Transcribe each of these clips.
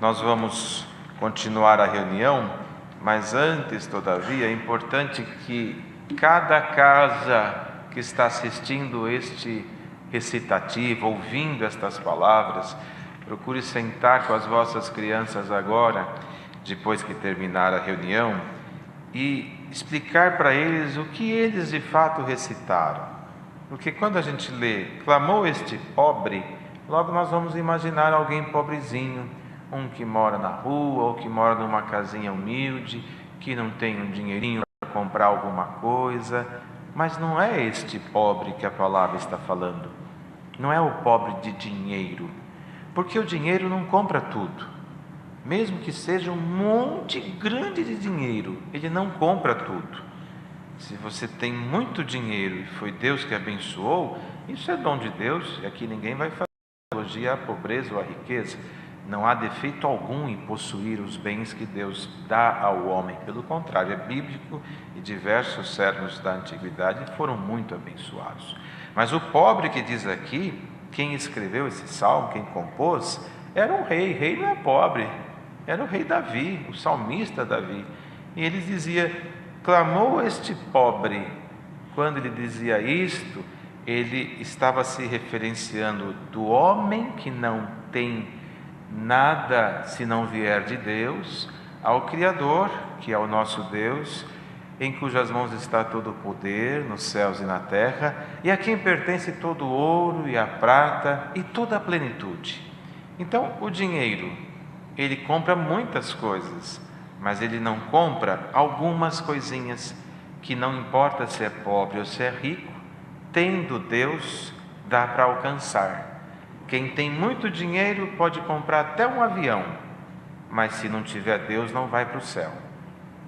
Nós vamos continuar a reunião, mas antes, todavia, é importante que cada casa que está assistindo este recitativo, ouvindo estas palavras, procure sentar com as vossas crianças agora, depois que terminar a reunião, e explicar para eles o que eles de fato recitaram. Porque quando a gente lê, clamou este pobre, logo nós vamos imaginar alguém pobrezinho, um que mora na rua ou que mora numa casinha humilde, que não tem um dinheirinho para comprar alguma coisa. Mas não é este pobre que a palavra está falando. Não é o pobre de dinheiro, porque o dinheiro não compra tudo. Mesmo que seja um monte grande de dinheiro, ele não compra tudo. Se você tem muito dinheiro e foi Deus que abençoou, isso é dom de Deus, e aqui ninguém vai fazer apologia à pobreza ou à riqueza. Não há defeito algum em possuir os bens que Deus dá ao homem. Pelo contrário, é bíblico e diversos servos da antiguidade foram muito abençoados. Mas o pobre que diz aqui, quem escreveu esse salmo, quem compôs, era um rei. Rei não é pobre, era o rei Davi, o salmista Davi. E ele dizia, clamou este pobre. Quando ele dizia isto, ele estava se referenciando do homem que não tem nada se não vier de Deus, ao Criador, que é o nosso Deus, em cujas mãos está todo o poder, nos céus e na terra, e a quem pertence todo o ouro e a prata e toda a plenitude. Então, o dinheiro, ele compra muitas coisas, mas ele não compra algumas coisinhas que não importa se é pobre ou se é rico, tendo Deus, dá para alcançar. Quem tem muito dinheiro pode comprar até um avião, mas se não tiver Deus não vai para o céu.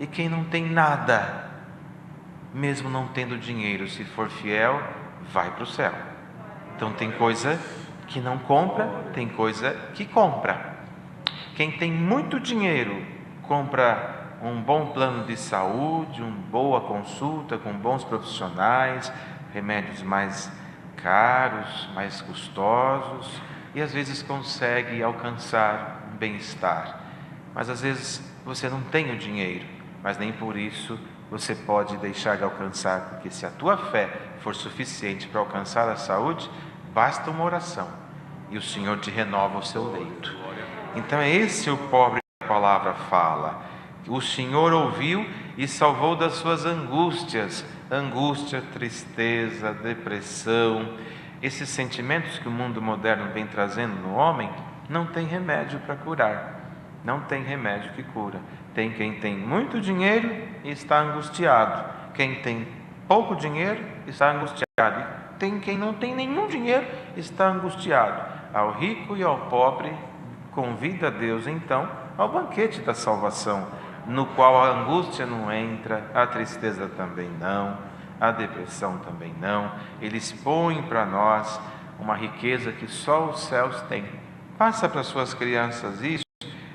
E quem não tem nada, mesmo não tendo dinheiro, se for fiel, vai para o céu. Então tem coisa que não compra, tem coisa que compra. Quem tem muito dinheiro compra um bom plano de saúde, uma boa consulta com bons profissionais, remédios mais caros, mais custosos, e às vezes consegue alcançar um bem-estar. Mas às vezes você não tem o dinheiro, mas nem por isso você pode deixar de alcançar, porque se a tua fé for suficiente para alcançar a saúde, basta uma oração e o Senhor te renova o seu leito. Então é esse o pobre que a palavra fala. O Senhor ouviu e salvou das suas angústias. Angústia, tristeza, depressão, esses sentimentos que o mundo moderno vem trazendo no homem, não tem remédio para curar. Não tem remédio que cura. Tem quem tem muito dinheiro e está angustiado. Quem tem pouco dinheiro está angustiado. E tem quem não tem nenhum dinheiro e está angustiado. Ao rico e ao pobre, convida Deus então ao banquete da salvação, no qual a angústia não entra, a tristeza também não, a depressão também não. Ele expõe para nós uma riqueza que só os céus têm. Passa para suas crianças isso.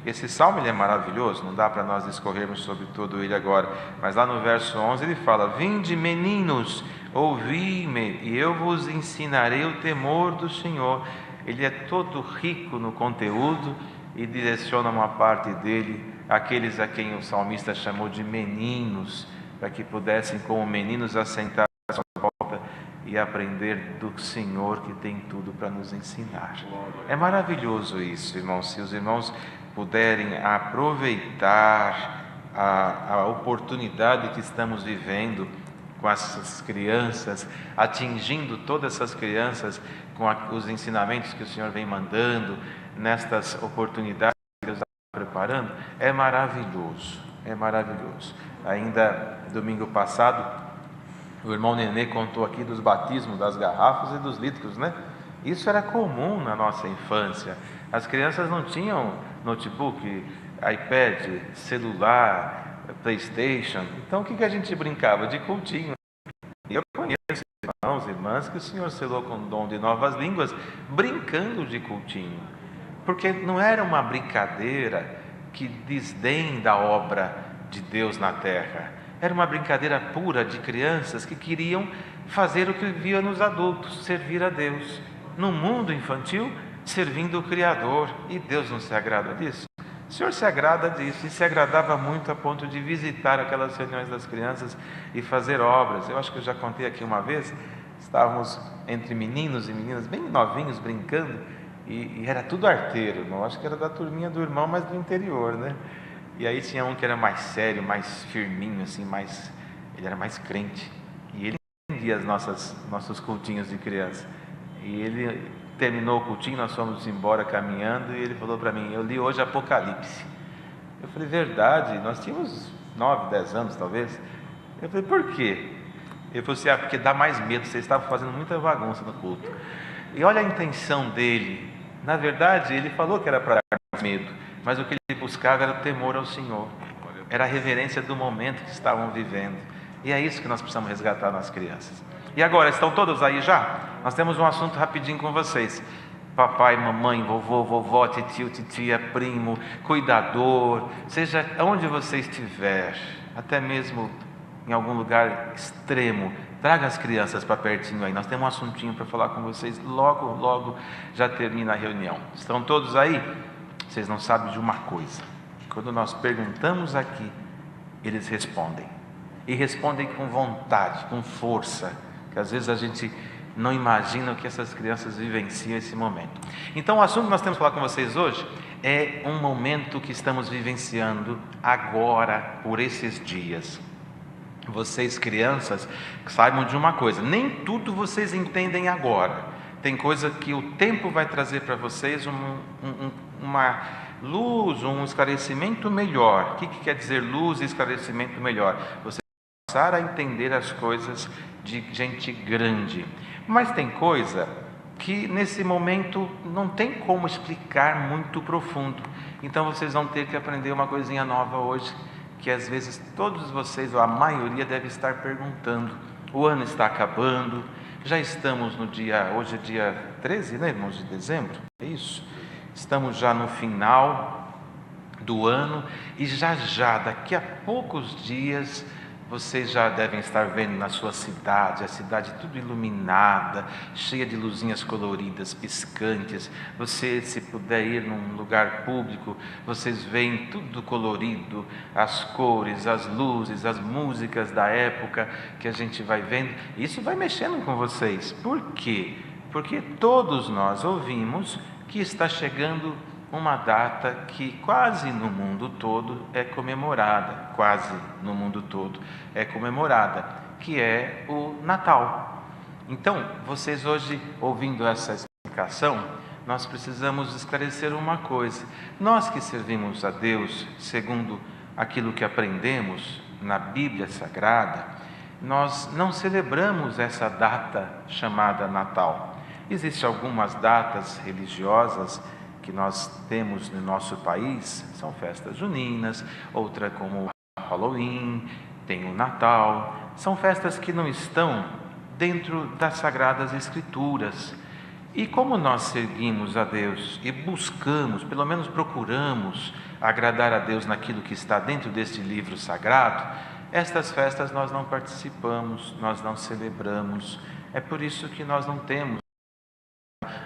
Esse salmo ele é maravilhoso, não dá para nós discorrermos sobre todo ele agora, mas lá no verso 11 ele fala, vinde meninos, ouvi-me e eu vos ensinarei o temor do Senhor. Ele é todo rico no conteúdo e direciona uma parte dele àqueles a quem o salmista chamou de meninos, para que pudessem como meninos assentar à sua volta e aprender do Senhor que tem tudo para nos ensinar. É maravilhoso isso, irmãos, se os irmãos puderem aproveitar a oportunidade que estamos vivendo com essas crianças, atingindo todas essas crianças com os ensinamentos que o Senhor vem mandando, nestas oportunidades que Deus está preparando, é maravilhoso, é maravilhoso. Ainda domingo passado, o irmão Nenê contou aqui dos batismos das garrafas e dos litros, né? Isso era comum na nossa infância. As crianças não tinham notebook, iPad, celular, PlayStation. Então o que a gente brincava? De cultinho. E eu conheço irmãos e irmãs que o Senhor selou com o dom de novas línguas, brincando de cultinho. Porque não era uma brincadeira que desdém da obra de Deus na terra. Era uma brincadeira pura de crianças que queriam fazer o que viam nos adultos, servir a Deus. No mundo infantil, servindo o Criador. E Deus não se agrada disso. O Senhor se agrada disso, e se agradava muito a ponto de visitar aquelas reuniões das crianças e fazer obras. Eu acho que eu já contei aqui uma vez, estávamos entre meninos e meninas bem novinhos brincando, e era tudo arteiro, não acho que era da turminha do irmão, mas do interior, né? E aí tinha um que era mais sério, mais firminho, assim, ele era mais crente, e ele entendia nossos cultinhos de criança. E ele terminou o cultinho, nós fomos embora caminhando, e ele falou para mim: eu li hoje Apocalipse. Eu falei: verdade? Nós tínhamos 9, 10 anos talvez. Eu falei: por quê? Ele falou assim: porque dá mais medo, vocês estavam fazendo muita bagunça no culto. E olha a intenção dele. Na verdade, ele falou que era para dar mais medo, mas o que ele buscava era o temor ao Senhor, era a reverência do momento que estavam vivendo. E é isso que nós precisamos resgatar nas crianças. E agora, estão todos aí já? Nós temos um assunto rapidinho com vocês. Papai, mamãe, vovô, vovó, titio, titia, primo, cuidador, seja onde você estiver, até mesmo em algum lugar extremo, traga as crianças para pertinho aí. Nós temos um assuntinho para falar com vocês. Logo, logo já termina a reunião. Estão todos aí? Vocês não sabem de uma coisa: quando nós perguntamos aqui, eles respondem. E respondem com vontade, com força, que às vezes a gente não imagina o que essas crianças vivenciam esse momento. Então o assunto que nós temos que falar com vocês hoje é um momento que estamos vivenciando agora, por esses dias. Vocês crianças, saibam de uma coisa: nem tudo vocês entendem agora. Tem coisa que o tempo vai trazer para vocês uma luz, um esclarecimento melhor. O que quer dizer luz e esclarecimento melhor? Você começar a entender as coisas de gente grande. Mas tem coisa que nesse momento não tem como explicar muito profundo. Então vocês vão ter que aprender uma coisinha nova hoje, que às vezes todos vocês, ou a maioria, deve estar perguntando. O ano está acabando, já estamos no dia, hoje é dia 13, né, irmãos, de dezembro? É isso? Estamos já no final do ano, e já, daqui a poucos dias, vocês já devem estar vendo na sua cidade, a cidade tudo iluminada, cheia de luzinhas coloridas, piscantes. Você, se puder ir num lugar público, vocês veem tudo colorido, as cores, as luzes, as músicas da época que a gente vai vendo. Isso vai mexendo com vocês. Por quê? Porque todos nós ouvimos que está chegando uma data que quase no mundo todo é comemorada, que é o Natal. Então, vocês hoje, ouvindo essa explicação, nós precisamos esclarecer uma coisa. Nós que servimos a Deus segundo aquilo que aprendemos na Bíblia Sagrada, nós não celebramos essa data chamada Natal. Existem algumas datas religiosas que nós temos no nosso país, são festas juninas, outra como o Halloween, tem o Natal. São festas que não estão dentro das Sagradas Escrituras. E como nós seguimos a Deus e buscamos, pelo menos procuramos, agradar a Deus naquilo que está dentro deste livro sagrado, estas festas nós não participamos, nós não celebramos. É por isso que nós não temos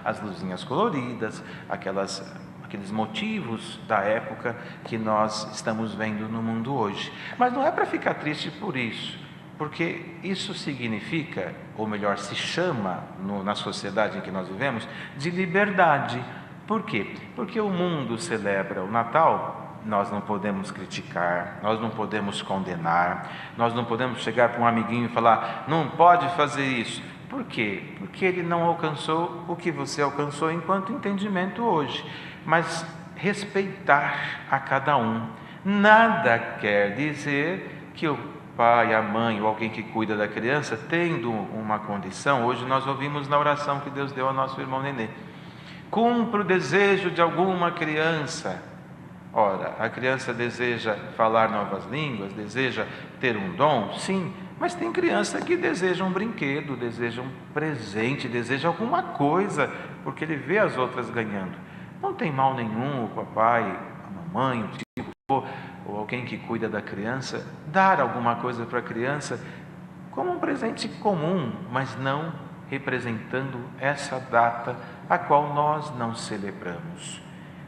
as luzinhas coloridas, aqueles motivos da época que nós estamos vendo no mundo hoje. Mas não é para ficar triste por isso, porque isso significa, ou melhor, se chama na sociedade em que nós vivemos, de liberdade. Por quê? Porque o mundo celebra o Natal, nós não podemos criticar, nós não podemos condenar, nós não podemos chegar para um amiguinho e falar: não pode fazer isso. Por quê? Porque ele não alcançou o que você alcançou enquanto entendimento hoje. Mas respeitar a cada um. Nada quer dizer que o pai, a mãe ou alguém que cuida da criança, tendo uma condição, hoje nós ouvimos na oração que Deus deu ao nosso irmão Nenê: cumpra o desejo de alguma criança. Ora, a criança deseja falar novas línguas, deseja ter um dom? Sim. Mas tem criança que deseja um brinquedo, deseja um presente, deseja alguma coisa, porque ele vê as outras ganhando. Não tem mal nenhum o papai, a mamãe, o tio, ou alguém que cuida da criança, dar alguma coisa para a criança como um presente comum, mas não representando essa data a qual nós não celebramos.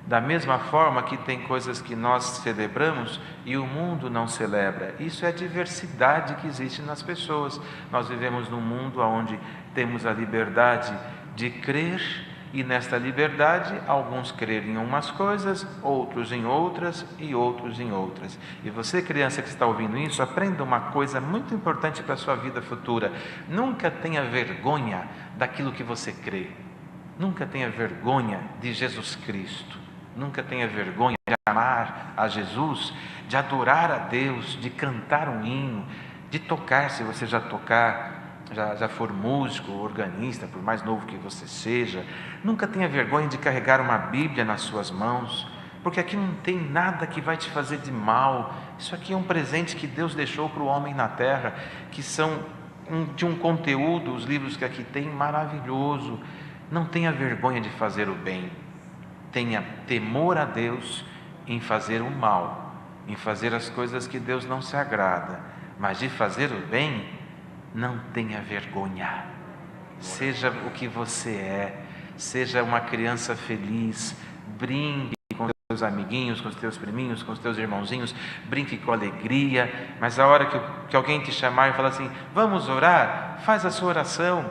Da mesma forma que tem coisas que nós celebramos e o mundo não celebra. Isso é a diversidade que existe nas pessoas. Nós vivemos num mundo onde temos a liberdade de crer, e nesta liberdade, alguns creem em umas coisas, outros em outras e outros em outras. E você, criança que está ouvindo isso, aprenda uma coisa muito importante para a sua vida futura. Nunca tenha vergonha daquilo que você crê. Nunca tenha vergonha de Jesus Cristo. Nunca tenha vergonha de amar a Jesus, de adorar a Deus, de cantar um hino, de tocar, se você já tocar, já for músico, organista, por mais novo que você seja. Nunca tenha vergonha de carregar uma Bíblia nas suas mãos, porque aqui não tem nada que vai te fazer de mal. Isso aqui é um presente que Deus deixou para o homem na terra, que são de um conteúdo, os livros que aqui tem, maravilhoso. Não tenha vergonha de fazer o bem. Tenha temor a Deus em fazer o mal, em fazer as coisas que Deus não se agrada, mas de fazer o bem, não tenha vergonha. Seja o que você é, seja uma criança feliz, brinque com os teus amiguinhos, com os teus priminhos, com os teus irmãozinhos, brinque com alegria, mas a hora que alguém te chamar e falar assim, vamos orar, faz a sua oração,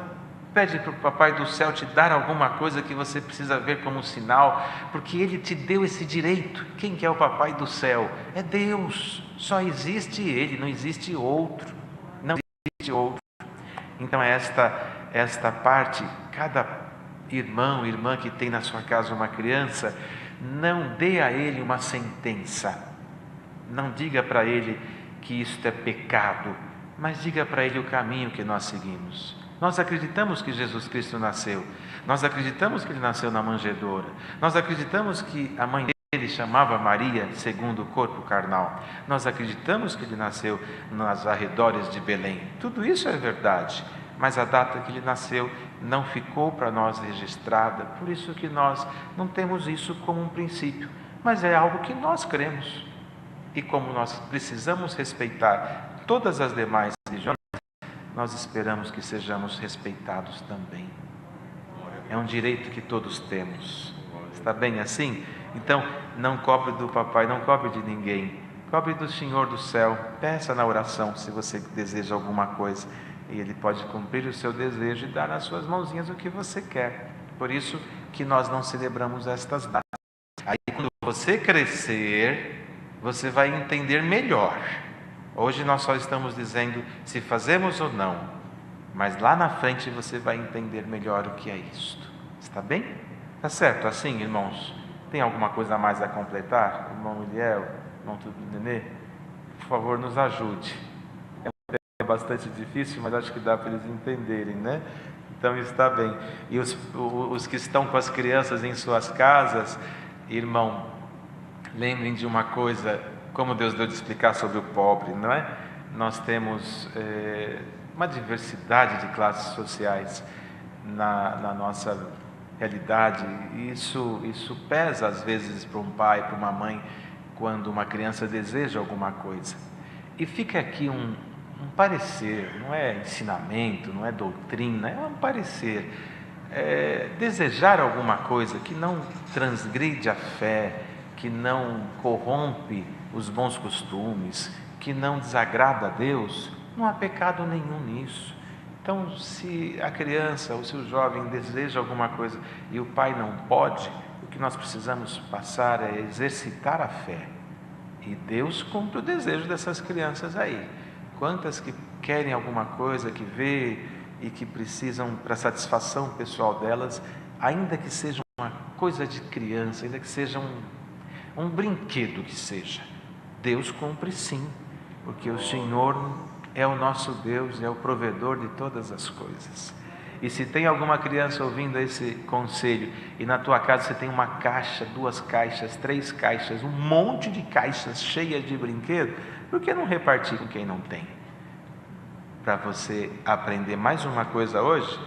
pede para o Papai do Céu te dar alguma coisa que você precisa ver como sinal, porque Ele te deu esse direito. Quem que é o Papai do Céu? É Deus, só existe Ele, não existe outro. Outro. Então esta parte, cada irmão, irmã que tem na sua casa uma criança, não dê a ele uma sentença, não diga para ele que isto é pecado, mas diga para ele o caminho que nós seguimos. Nós acreditamos que Jesus Cristo nasceu, nós acreditamos que Ele nasceu na manjedoura, nós acreditamos que a mãe Ele chamava Maria segundo o corpo carnal. Nós acreditamos que Ele nasceu nos arredores de Belém. Tudo isso é verdade, mas a data que Ele nasceu não ficou para nós registrada, por isso que nós não temos isso como um princípio, mas é algo que nós cremos. E como nós precisamos respeitar todas as demais religiões, nós esperamos que sejamos respeitados também. É um direito que todos temos. Está bem assim? Então, não cobre do papai, não cobre de ninguém. Cobre do Senhor do céu. Peça na oração se você deseja alguma coisa. E Ele pode cumprir o seu desejo e dar nas suas mãozinhas o que você quer. Por isso que nós não celebramos estas datas. Aí, quando você crescer, você vai entender melhor. Hoje nós só estamos dizendo se fazemos ou não. Mas lá na frente você vai entender melhor o que é isto. Está bem? Tá certo assim, irmãos? Tem alguma coisa a mais a completar? Irmão Eliel, irmão Nenê, por favor, nos ajude. É bastante difícil, mas acho que dá para eles entenderem, né? Então está bem. E os que estão com as crianças em suas casas, irmão, lembrem de uma coisa, como Deus deu de explicar sobre o pobre, não é? Nós temos uma diversidade de classes sociais na nossa realidade, e isso pesa às vezes para um pai, para uma mãe, quando uma criança deseja alguma coisa. E fica aqui um parecer, não é ensinamento, não é doutrina, é um parecer. Desejar alguma coisa que não transgride a fé, que não corrompe os bons costumes, que não desagrada a Deus, não há pecado nenhum nisso. Então, se a criança ou se o jovem deseja alguma coisa e o pai não pode, o que nós precisamos passar é exercitar a fé. E Deus cumpre o desejo dessas crianças aí. Quantas que querem alguma coisa, que vê e que precisam para satisfação pessoal delas, ainda que seja uma coisa de criança, ainda que seja um brinquedo que seja, Deus cumpre sim, porque o Senhor é o nosso Deus, é o provedor de todas as coisas. E se tem alguma criança ouvindo esse conselho, e na tua casa você tem uma caixa, 2 caixas, 3 caixas, um monte de caixas cheias de brinquedo, por que não repartir com quem não tem? Para você aprender mais uma coisa hoje,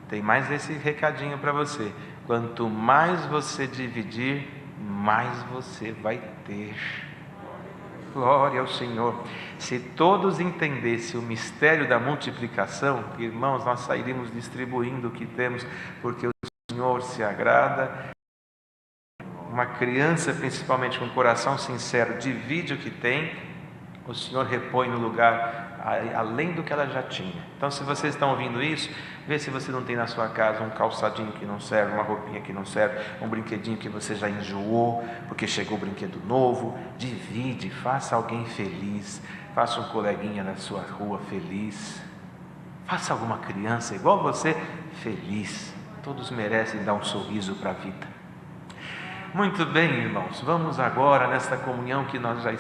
tem mais esse recadinho para você. Quanto mais você dividir, mais você vai ter. Glória ao Senhor. Se todos entendessem o mistério da multiplicação, irmãos, nós sairíamos distribuindo o que temos, porque o Senhor se agrada uma criança, principalmente com coração sincero, divide o que tem, o Senhor repõe no lugar além do que ela já tinha. Então, se vocês estão ouvindo isso, vê se você não tem na sua casa um calçadinho que não serve, uma roupinha que não serve, um brinquedinho que você já enjoou, porque chegou o brinquedo novo. Divide, faça alguém feliz, faça um coleguinha na sua rua feliz, faça alguma criança igual você feliz. Todos merecem dar um sorriso para a vida. Muito bem, irmãos, vamos agora nesta comunhão que nós já